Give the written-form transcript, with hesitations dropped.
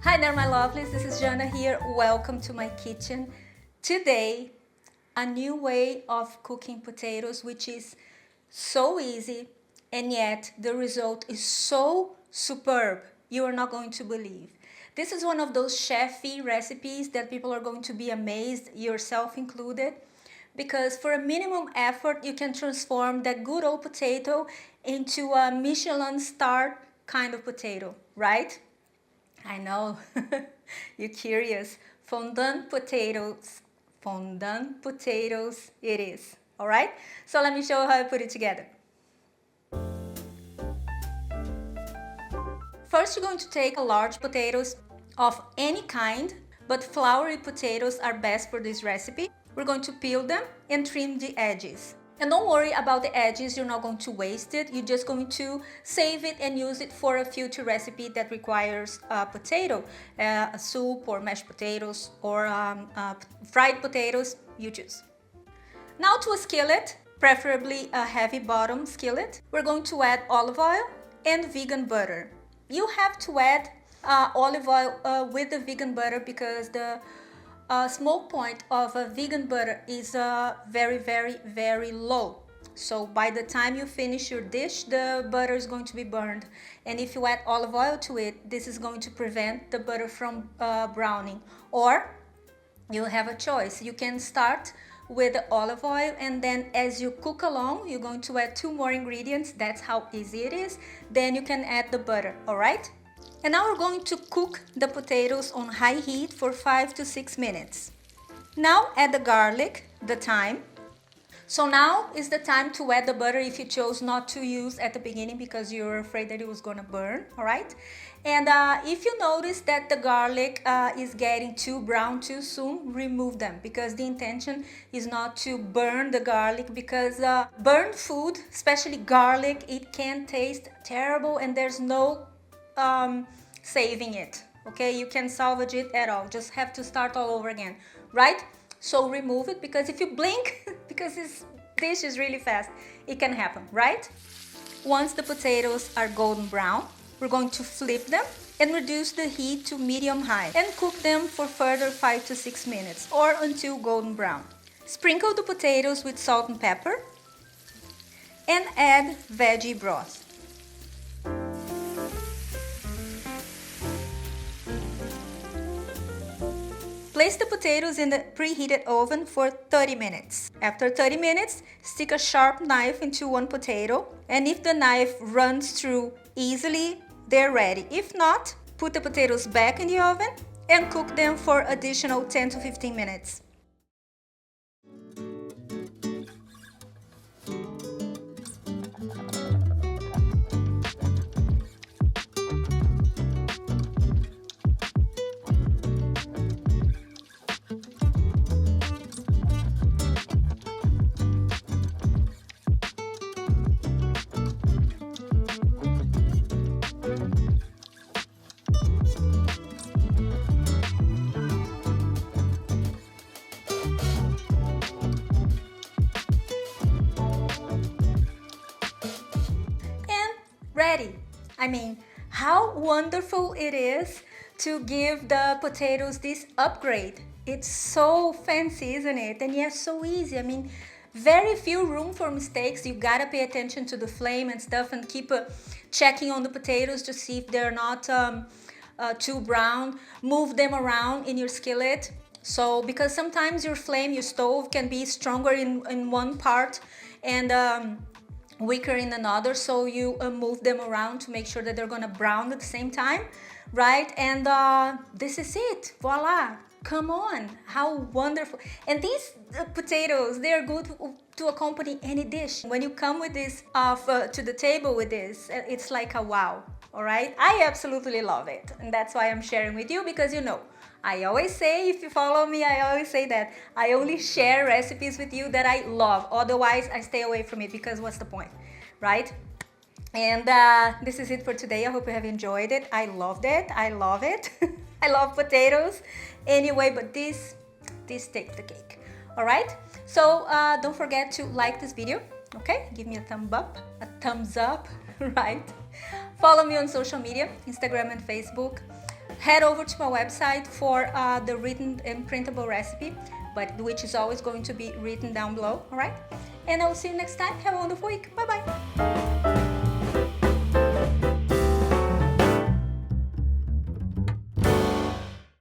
Hi there, my lovelies. This is Jana here. Welcome to my kitchen. Today, a new way of cooking potatoes, which is so easy, and yet the result is so superb. You are not going to believe. This is one of those chefy recipes that people are going to be amazed, yourself included, because for a minimum effort, you can transform that good old potato into a Michelin star kind of potato, right? I know, you're curious. Fondant potatoes it is, all right? So let me show you how I put it together. First, you're going to take large potatoes of any kind, but floury potatoes are best for this recipe. We're going to peel them and trim the edges. And don't worry about the edges, you're not going to waste it. You're just going to save it and use it for a future recipe that requires potato, a soup or mashed potatoes or fried potatoes, you choose. Now to a skillet, preferably a heavy bottom skillet, we're going to add olive oil and vegan butter. You have to add olive oil with the vegan butter because the smoke point of a vegan butter is very low. So by the time you finish your dish, the butter is going to be burned. And if you add olive oil to it, this is going to prevent the butter from browning. Or you have a choice. You can start with the olive oil, and then as you cook along, you're going to add 2 more ingredients. That's how easy it is. Then you can add the butter, all right? And now we're going to cook the potatoes on high heat for 5 to 6 minutes. Now add the garlic, the thyme. So now is the time to add the butter if you chose not to use at the beginning because you're afraid that it was gonna burn, all right? And if you notice that the garlic is getting too brown too soon, remove them because the intention is not to burn the garlic because burned food, especially garlic, it can taste terrible and there's no saving it, okay? You can salvage it at all, just have to start all over again, right? So remove it because if you blink, because this dish is really fast, it can happen, right? Once the potatoes are golden brown, we're going to flip them and reduce the heat to medium high and cook them for further 5 to 6 minutes or until golden brown. Sprinkle the potatoes with salt and pepper and add veggie broth. Place the potatoes in the preheated oven for 30 minutes. After 30 minutes, stick a sharp knife into one potato, and if the knife runs through easily, they're ready. If not, put the potatoes back in the oven and cook them for additional 10 to 15 minutes. Ready. I mean, how wonderful it is to give the potatoes this upgrade. It's so fancy, isn't it? And yet so easy. I mean, very few room for mistakes. You gotta pay attention to the flame and stuff and keep checking on the potatoes to see if they're not too brown. Move them around in your skillet. So, because sometimes your flame, your stove can be stronger in one part and weaker in another, so you move them around to make sure that they're gonna brown at the same time, right? And this is it, voila, come on, how wonderful. And these potatoes, they are good to accompany any dish. When you come with this to the table with this, it's like a wow, all right? I absolutely love it, and that's why I'm sharing with you, because you know, I always say, if you follow me, I always say that I only share recipes with you that I love. Otherwise, I stay away from it because what's the point, right? And this is it for today. I hope you have enjoyed it. I loved it. I love it. I love potatoes. Anyway, but this takes the cake. All right? So don't forget to like this video. Okay? Give me a thumbs up, right? Follow me on social media, Instagram and Facebook. Head over to my website for the written and printable recipe, but which is always going to be written down below, all right? And I will see you next time. Have a wonderful week. Bye-bye.